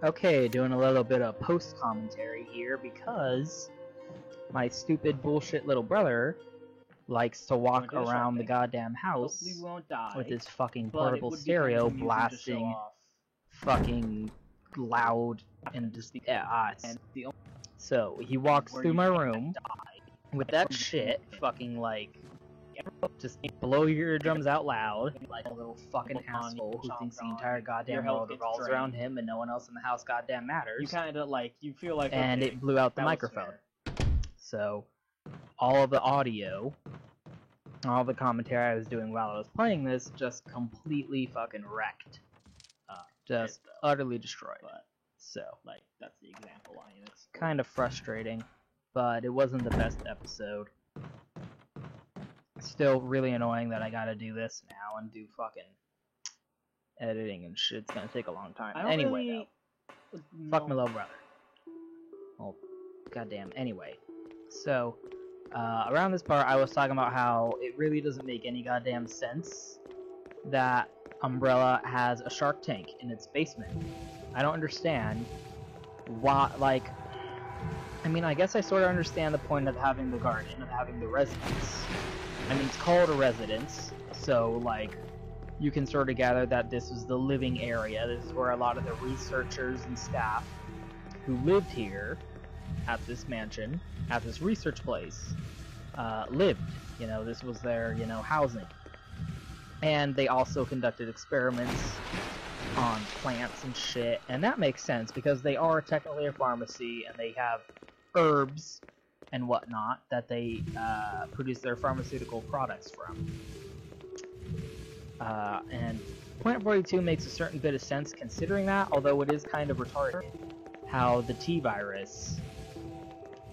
Okay, doing a little bit of post-commentary here because my stupid bullshit little brother likes to walk around the goddamn house with his fucking portable stereo blasting fucking loud and just so he walks through my room with that shit fucking like just blow your eardrums out loud like a little fucking asshole who thinks the entire goddamn world revolves around him and no one else in the house goddamn matters. You kind of like, you feel like, and okay, it blew out the microphone. So all of the audio, all the commentary I was doing while I was playing this just completely fucking wrecked. Just utterly destroyed. So, like, that's the example I use. Kind of frustrating, but it wasn't the best episode. Still really annoying that I gotta do this now and do fucking editing and shit. It's gonna take a long time. Anyway, fuck my little brother. Well, goddamn. Anyway, so around this part, I was talking about how it really doesn't make any goddamn sense that Umbrella has a shark tank in its basement. I don't understand why. Like, I mean, I guess I sort of understand the point of having the garden, of having the residence. I mean, it's called a residence, so, like, you can sort of gather that this is the living area. This is where a lot of the researchers and staff who lived here at this mansion, at this research place, lived. You know, this was their, you know, housing. And they also conducted experiments on plants and shit, and that makes sense because they are technically a pharmacy and they have herbs and whatnot that they produce their pharmaceutical products from. And Plant 42 makes a certain bit of sense considering that, although it is kind of retarded how the T-virus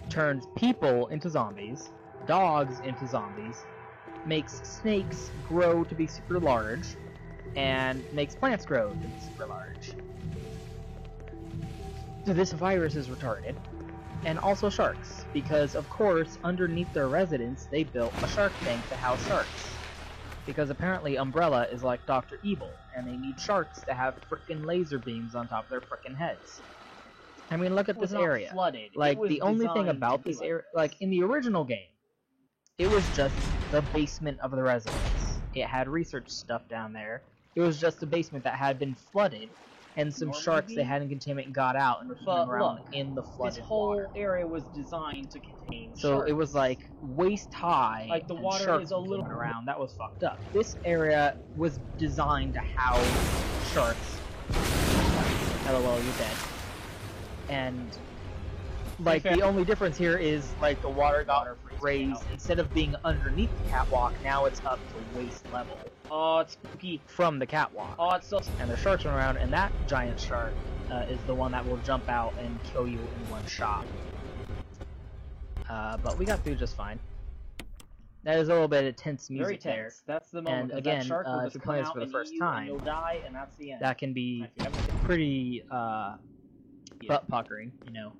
turns people into zombies, dogs into zombies, makes snakes grow to be super large, and makes plants grow to be super large. So this virus is retarded. And also sharks, because of course, underneath their residence, they built a shark tank to house sharks. Because apparently Umbrella is like Dr. Evil, and they need sharks to have frickin' laser beams on top of their frickin' heads. I mean, look at this area. Flooded. Like, the only thing about this area, like, in the original game, it was just the basement of the residence. It had research stuff down there. It was just a basement that had been flooded, and some sharks they had in containment got out and were swimming around in the flooded this whole water. area was designed to contain So sharks. it was like waist high, like the and water sharks is a little swimming around. That was fucked up. This area was designed to house sharks. LOL, you're dead. And like the only difference here is like the water got raised. Instead of being underneath the catwalk, now it's up to waist level. Oh, it's spooky. From the catwalk. Oh, it's so... And there's sharks around, and that giant shark is the one that will jump out and kill you in one shot. But we got through just fine. That is a little bit of tense music there. That's the moment. And again, that shark will if just you're playing this come for the out first and eat you, time, and you'll die, and that's the end. that can be pretty butt-puckering, you know.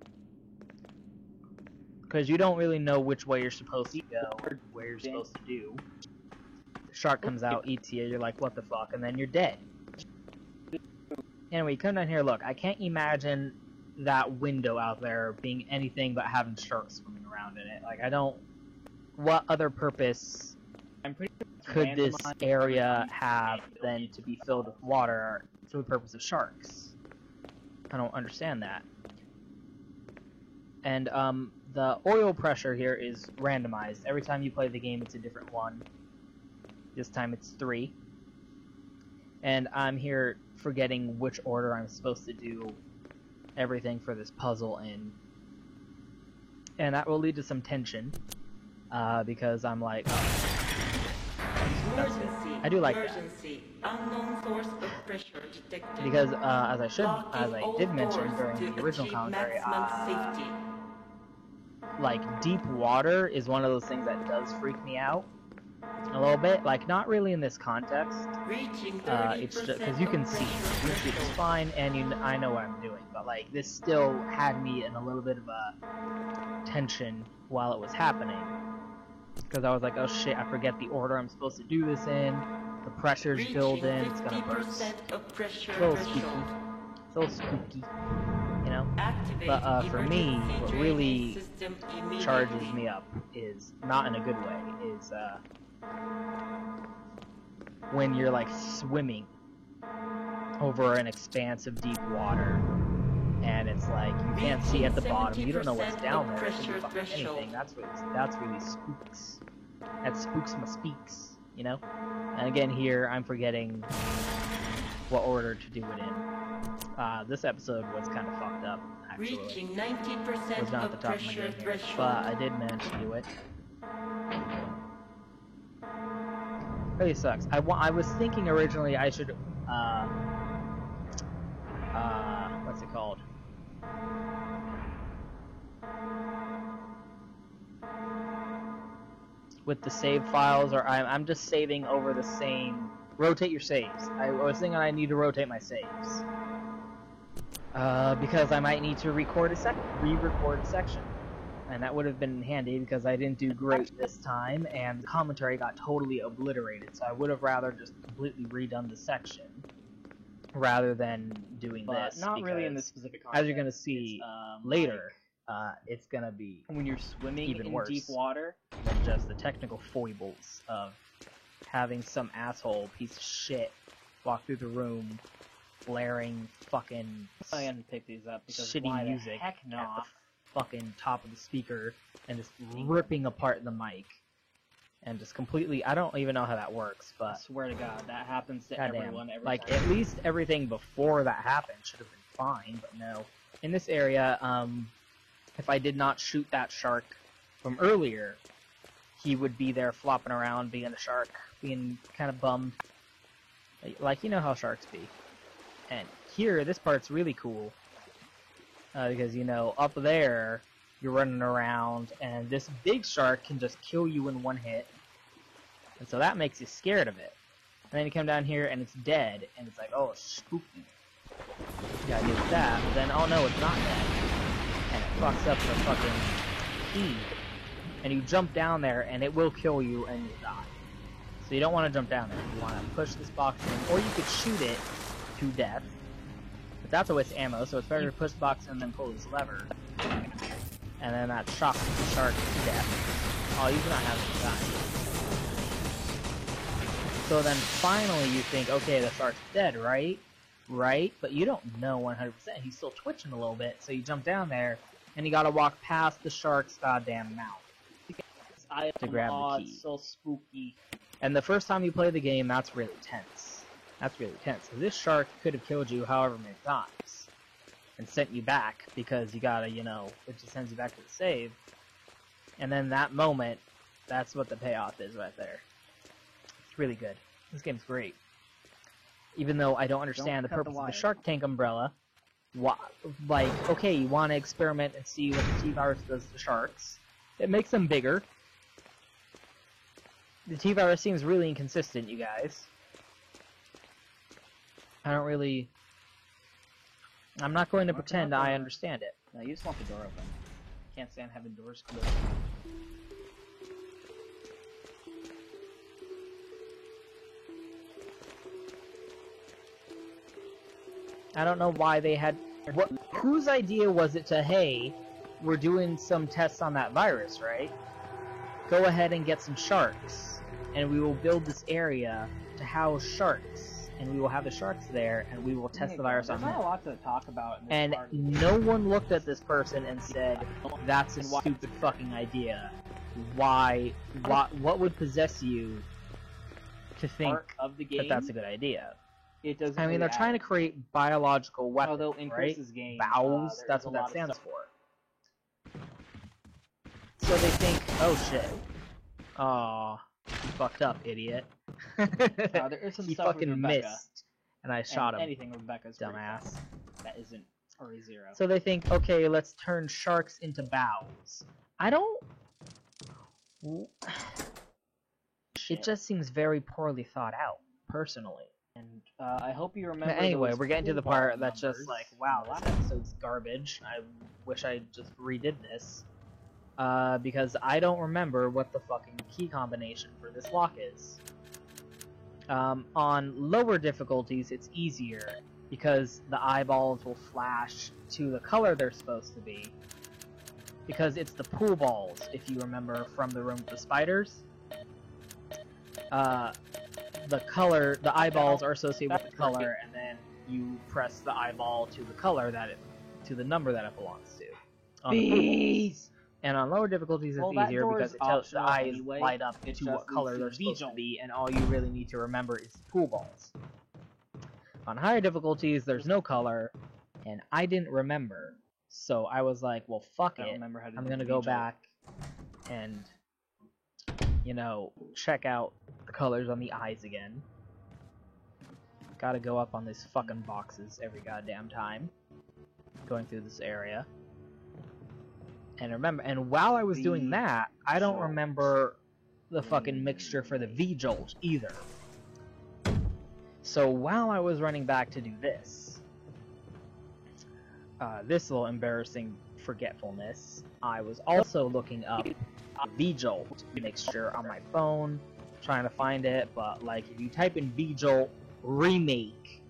Because you don't really know which way you're supposed to go, or where you're supposed to do. The shark comes out, eats you, you're like, what the fuck, and then you're dead. Anyway, come down here, look, I can't imagine that window out there being anything but having sharks swimming around in it. Like, I don't... What other purpose could this area have than to be filled with water for the purpose of sharks? I don't understand that. And, the oil pressure here is randomized. Every time you play the game, it's a different one. This time it's 3. And I'm here forgetting which order I'm supposed to do everything for this puzzle in. And that will lead to some tension. Because I'm like, I do like that. Because, as I did mention during the original commentary, like, deep water is one of those things that does freak me out a little bit. Like, not really in this context. It's just because you can see it's fine, and I know what I'm doing. But like, this still had me in a little bit of a tension while it was happening, because I was like, oh shit, I forget the order I'm supposed to do this in. The pressure's building. It's gonna burst. A little spooky. So spooky, you know? But for me, what really charges me up is, not in a good way, is when you're like swimming over an expanse of deep water, and it's like you can't see at the bottom, you don't know what's down there, it could be fucking anything. That's really spooks. That spooks my speaks, you know? And again here, I'm forgetting what order to do it in. This episode was kind of fucked up, actually. Reaching 90% was not at the top of my game here, but I did manage to do it. Really sucks. I was thinking originally I should, what's it called? With the save files, or I'm just saving over the same. Rotate your saves. I was thinking I need to rotate my saves. Because I might need to re-record a section. And that would have been handy because I didn't do great this time, and the commentary got totally obliterated, so I would have rather just completely redone the section rather than doing this. Not really in this specific context. As you're gonna see later, it's gonna be when you're swimming even in worse deep water than just the technical foibles of having some asshole piece of shit walk through the room blaring fucking I didn't pick these up because shitty why music the heck at not? the fucking top of the speaker and just ripping apart the mic and just completely. I don't even know how that works, I but swear to God, that happens to goddamn, everyone every like time. at least everything before that happened should have been fine, but no. In this area, if I did not shoot that shark from earlier, he would be there flopping around, being a shark, being kind of bummed. Like, you know how sharks be. And here, this part's really cool. Because, you know, up there, you're running around, and this big shark can just kill you in one hit. And so that makes you scared of it. And then you come down here, and it's dead, and it's like, oh, spooky. You gotta deal with that, but then, oh no, it's not dead. And it fucks up the fucking key. And you jump down there, and it will kill you, and you die. So you don't want to jump down there. You want to push this box in, or you could shoot it to death. But that's a waste of ammo, so it's better to push the box in and then pull this lever. And then that shocks the shark to death. Oh, you're not having a time. So then finally you think, okay, the shark's dead, right? Right? But you don't know 100%. He's still twitching a little bit, so you jump down there, and you gotta walk past the shark's goddamn mouth to grab the key. So spooky. And the first time you play the game, that's really tense. That's really tense. So this shark could have killed you however many times and sent you back because you gotta, you know, it just sends you back to the save. And then that moment, that's what the payoff is right there. It's really good. This game's great. Even though I don't understand the purpose of the Shark Tank umbrella. Like, okay, you want to experiment and see what the T-Virus does to sharks. It makes them bigger. The T-Virus seems really inconsistent, you guys. I don't really... I'm not going to pretend I understand it. No, you just want the door open. Can't stand having doors closed. I don't know why they had... Whose idea was it to, hey, we're doing some tests on that virus, right? Go ahead and get some sharks, and we will build this area to house sharks, and we will have the sharks there, and we will test the virus on them. There's not a lot to talk about in this And part. no one looked at this person and said, that's a stupid fucking idea. Why, what would possess you to think of the game, that that's a good idea? It doesn't. I mean, they're trying to create biological weapons, although in right? Chris's game, Vows, that's what that stands for. So they think, oh shit. Aw, you fucked up, idiot. there is some He stuff with fucking Rebecca, missed, and I shot him. Anything with Rebecca's Dumbass. that isn't RE0. So they think, okay, let's turn sharks into bows. I don't... It just seems very poorly thought out, personally. And I hope you remember. But anyway, those we're getting to the pool part ball that's just numbers like, in wow, the this last episode's garbage. I wish I just redid this. Because I don't remember what the fucking key combination for this lock is. On lower difficulties, it's easier. because the eyeballs will flash to the color they're supposed to be. Because it's the pool balls, if you remember from the room with the spiders. The eyeballs are associated with the color, and then you press the eyeball to the color to the number that it belongs to. Bees! And on lower difficulties, it's easier because it tells the eyes light up to what color they're supposed to be, and all you really need to remember is the pool balls. On higher difficulties, there's no color, and I didn't remember, so I was like, well, fuck it. I'm gonna go back and, you know, check out the colors on the eyes again. Gotta go up on these fucking boxes every goddamn time, going through this area. And while I was doing that, I don't remember the fucking mixture for the V-Jolt either. So while I was running back to do this little embarrassing forgetfulness, I was also looking up V-Jolt mixture on my phone, trying to find it, but like if you type in V-Jolt remake,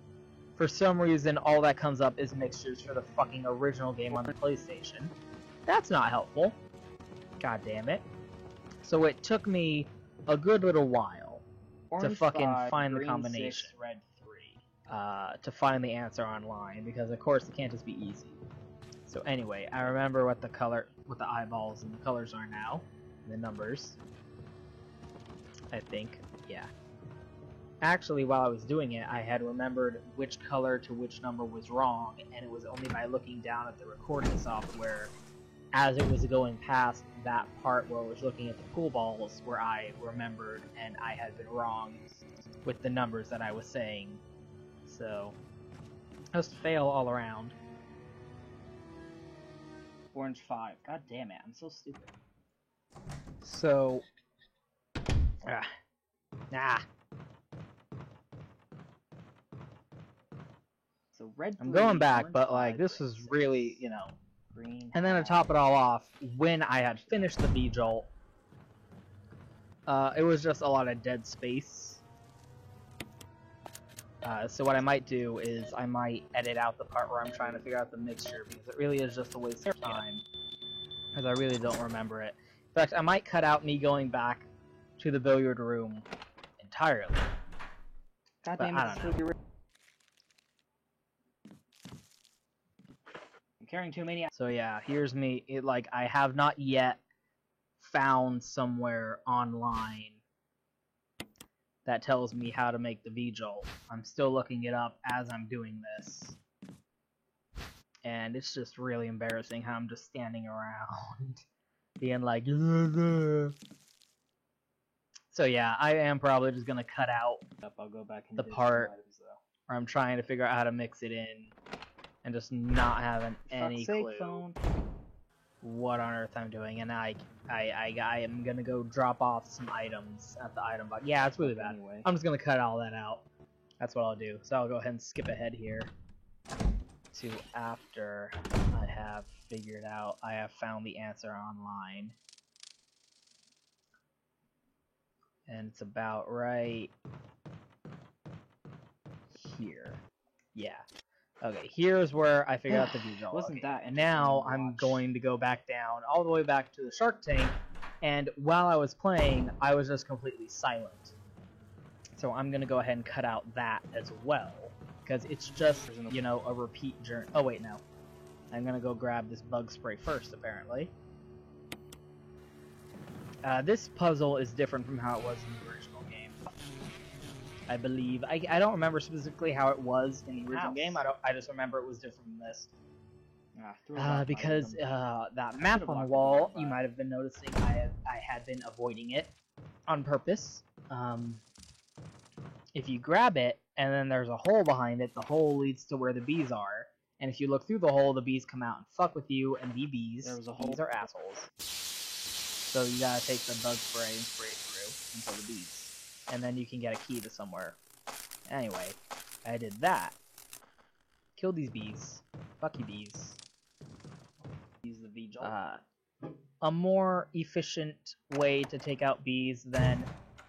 for some reason all that comes up is mixtures for the fucking original game on the PlayStation. That's not helpful. God damn it. So it took me a good little while to fucking find the combination. 6, red 3. To find the answer online, because of course it can't just be easy. So anyway, I remember what the eyeballs and the colors are now, the numbers. I think, yeah. Actually, while I was doing it, I had remembered which color to which number was wrong, and it was only by looking down at the recording software as it was going past that part where I was looking at the pool balls where I remembered and I had been wrong with the numbers that I was saying. So, just fail all around. Orange 5. God damn it, I'm so stupid. So, So red 3, I'm going back, orange but 5, like this was really, you know. green. And then to top it all off, when I had finished the V-Jolt, it was just a lot of dead space. So what I might do is I might edit out the part where I'm trying to figure out the mixture, because it really is just a waste of time, because I really don't remember it. In fact, I might cut out me going back to the billiard room entirely. God But damn I it, don't know. I'm carrying too many. So yeah, here's me. I have not yet found somewhere online that tells me how to make the V-Jolt. I'm still looking it up as I'm doing this. And it's just really embarrassing how I'm just standing around being like, So yeah, I am probably just gonna cut out I'll go back and the do some part items, though. where I'm trying to figure out how to mix it in and just not having any Fuck's sake, clue phone. what on earth I'm doing, and I am gonna go drop off some items at the item box. Yeah, it's really bad. Anyway. I'm just gonna cut all that out. That's what I'll do. So I'll go ahead and skip ahead here to after I have figured out, I have found the answer online. And it's about right here. Yeah. Okay, here's where I figured out the V-Jolt. Wasn't Okay, that and now interesting to I'm watch. going to go back down, all the way back to the Shark Tank, and while I was playing, I was just completely silent. So I'm gonna go ahead and cut out that as well, because it's just, you know, a repeat journey. Oh wait, no. I'm gonna go grab this bug spray first, apparently. This puzzle is different from how it was in the original game. I believe. I don't remember specifically how it was in the original game. I just remember it was different from this. Because that map on the wall, you might have been noticing I had been avoiding it on purpose. If you grab it, and then there's a hole behind it, the hole leads to where the bees are. And if you look through the hole, the bees come out and fuck with you, and be bees. There was a hole. Bees are assholes. So you gotta take the bug spray and spray it through and kill the bees. And then you can get a key to somewhere. Anyway, I did that. Killed these bees. Fuck you, bees. Use the V-Jolt. A more efficient way to take out bees than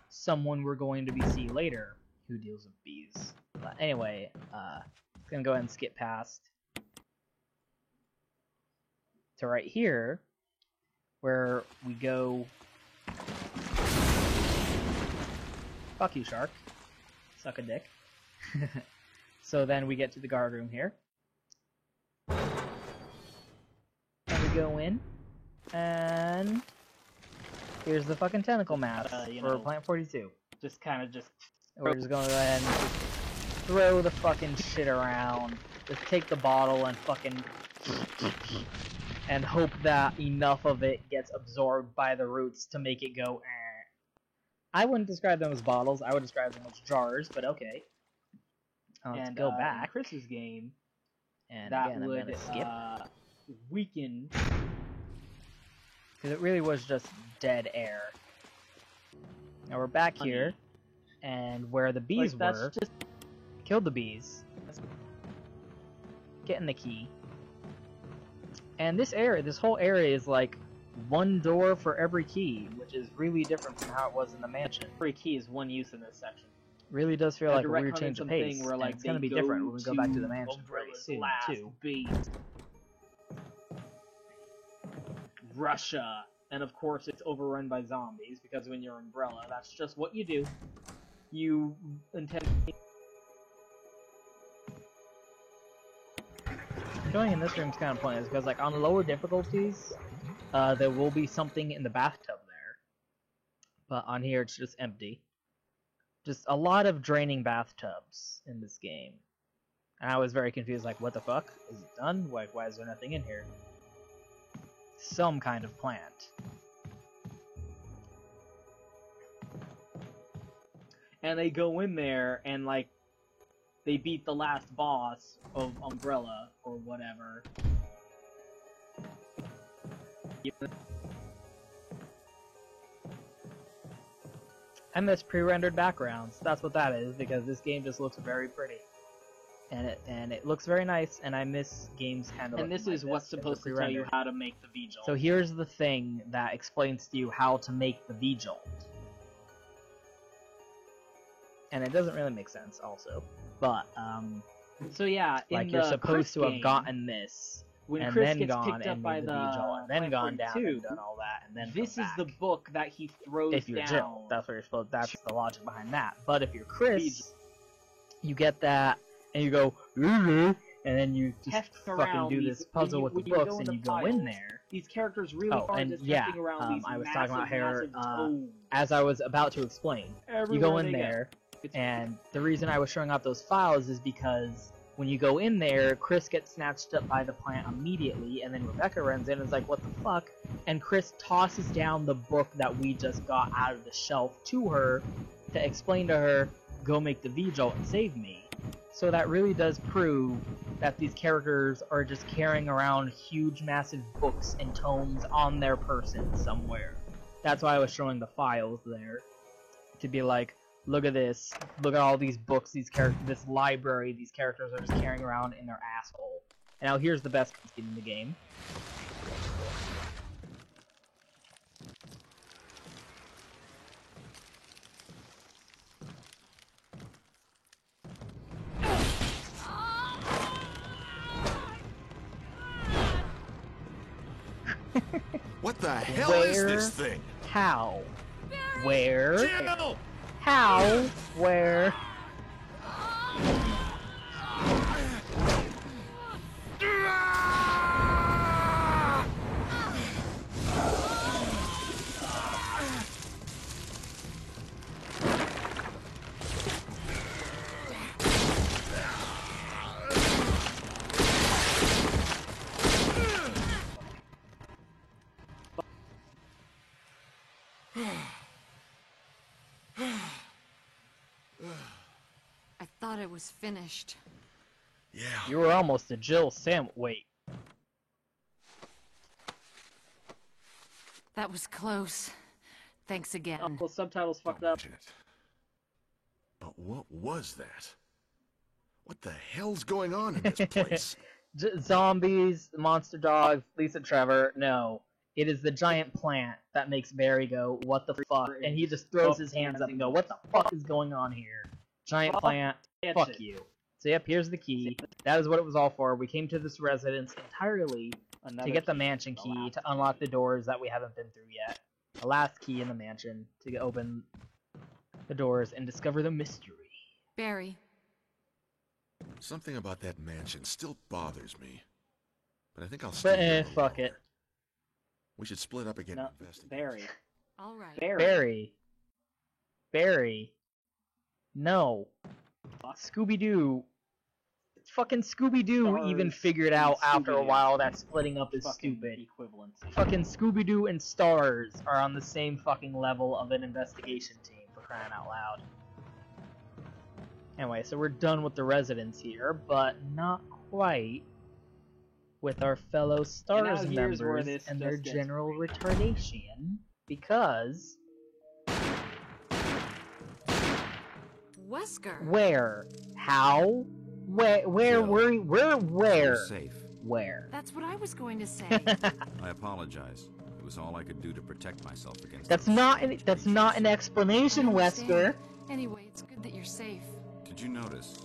someone we're going to be seeing later who deals with bees. But anyway, gonna go ahead and skip past to right here, where we go. Fuck you, shark. Suck a dick. So then we get to the guard room here. And we go in, and here's the fucking tentacle mask for Plant 42. Just kind of just. We're just gonna go ahead and just throw the fucking shit around. Just take the bottle and fucking and hope that enough of it gets absorbed by the roots to make it go. I wouldn't describe them as bottles. I would describe them as jars. But okay. Let's go back. In Chris's game, and that again, would I'm gonna skip weaken. Because it really was just dead air. Now we're back here, and where the bees were, killed the bees, getting the key. And this whole area is like one door for every key, which is really different from how it was in the mansion. Every key is one use in this section. Really does feel like a weird change of pace. Where, like, and it's gonna be different when we go back to the mansion very soon too. Russia, and of course it's overrun by zombies because when you're Umbrella, that's just what you do. You intend. Going in this room is kind of pointless because, like, on lower difficulties, there will be something in the bathtub there, but on here it's just empty. Just a lot of draining bathtubs in this game. And I was very confused, like, what the fuck? Is it done? Why is there nothing in here? Some kind of plant. And they go in there and, like, they beat the last boss of Umbrella, or whatever. I miss pre-rendered backgrounds. That's what that is, because this game just looks very pretty. And it looks very nice, and I miss games kind of. And this is what's supposed to tell you how to make the V-Jolt. So here's the thing that explains to you how to make the V-Jolt. And it doesn't really make sense, also. But, so yeah, like, you're supposed to have gotten this, when and Chris then gets gone picked up and by made the the V-Jolt, and then gone down and done all that, and then this come is back. the book that he throws if you're down. Jill, that's what you're supposed. That's the logic behind that. But if you're Chris, you get that, and you go, and then you just fucking do this puzzle with the books, and you go in there. These characters really are and just yeah, testing around these I was massive, talking about here, tomes. as I was about to explain. Everywhere You go in they there, go. and the reason I was showing off those files is because when you go in there, Chris gets snatched up by the plant immediately, and then Rebecca runs in and is like, what the fuck? And Chris tosses down the book that we just got out of the shelf to her to explain to her, go make the V-Jolt and save me. So that really does prove that these characters are just carrying around huge, massive books and tomes on their person somewhere. That's why I was showing the files there, to be like, look at this, look at all these books, this library these characters are just carrying around in their asshole. And now here's the best cutscene in the game. What the hell is this thing? How? Where? Jill! How? Where? I thought it was finished. Yeah. You were almost a Jill Sam. Wait. That was close. Thanks again. Oh, the subtitles fucked up. But what was that? What the hell's going on in this place? Zombies, monster dogs, Lisa Trevor. No. It is the giant plant that makes Barry go, what the fuck? And he just throws his hands up and go, what the fuck is going on here? Giant plant, fuck you. So yep, here's the key. That is what it was all for. We came to this residence entirely Another to get the key. mansion key to unlock the doors that we haven't been through yet. The last key in the mansion to open the doors and discover the mystery. Barry, Something about that mansion still bothers me. But I think I'll stay But here a little fuck it. longer. We should split up again No, and investigate. Barry. all right. Barry. No. Fuck. Scooby-Doo. Fucking Scooby-Doo Stars even figured and out after a Scooby-Doo. while that splitting up is Fucking stupid. equivalency. Fucking Scooby-Doo and Stars are on the same fucking level of an investigation team, for crying out loud. Anyway, so we're done with the residents here, but not quite with our fellow Stars here's where members this and their just gets general weird. retardation, because Wesker. where? How? Where Jill. where? You're safe. Where? That's what I was going to say. I apologize. It was all I could do to protect myself against That's those not savage that's not an creatures. explanation, I understand. Wesker. Anyway, it's good that you're safe. Did you notice?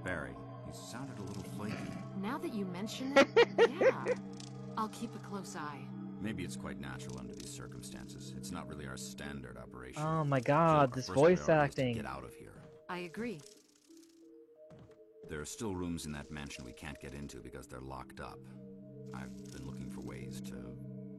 Barry, he sounded a little flaky. Now that you mention it, yeah. I'll keep a close eye. Maybe it's quite natural under these circumstances. It's not really our standard operation. Oh my Jill, god, our this first voice priority is to acting. Get out of here. I agree. There are still rooms in that mansion we can't get into because they're locked up. I've been looking for ways to...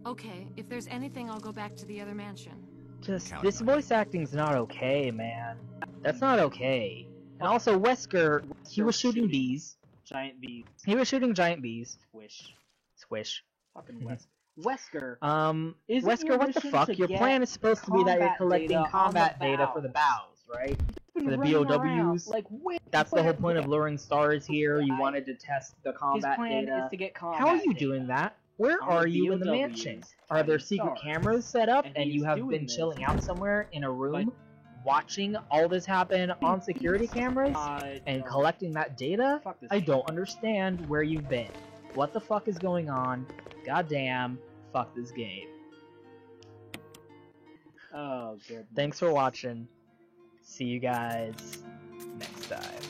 Okay, if there's anything, I'll go back to the other mansion. Just Count this on voice acting's not okay, man. That's not okay. And also Wesker, he was shooting bees. Giant bees. He was shooting giant bees. Swish. Swish. Fucking Wesker. Wesker. Wesker, Isn't your what the mission fuck? to Your get plan is supposed to be that you're combat collecting data on the combat data for the bows? bows, right? Been For the running BOWs. around, like, That's the whole point of his luring stars here. You I- wanted to test the combat plan data. is to get combat How are you data. doing that? Where on are the you in the BOWs, mansion? Are there tiny secret stars. cameras set up And and you he's have doing been this. chilling out somewhere in a room But- watching all this happen on security cameras and no. collecting that data? Fuck this I game. don't understand where you've been. What the fuck is going on? Goddamn, fuck this game. Oh, good. Thanks for watching. See you guys next time.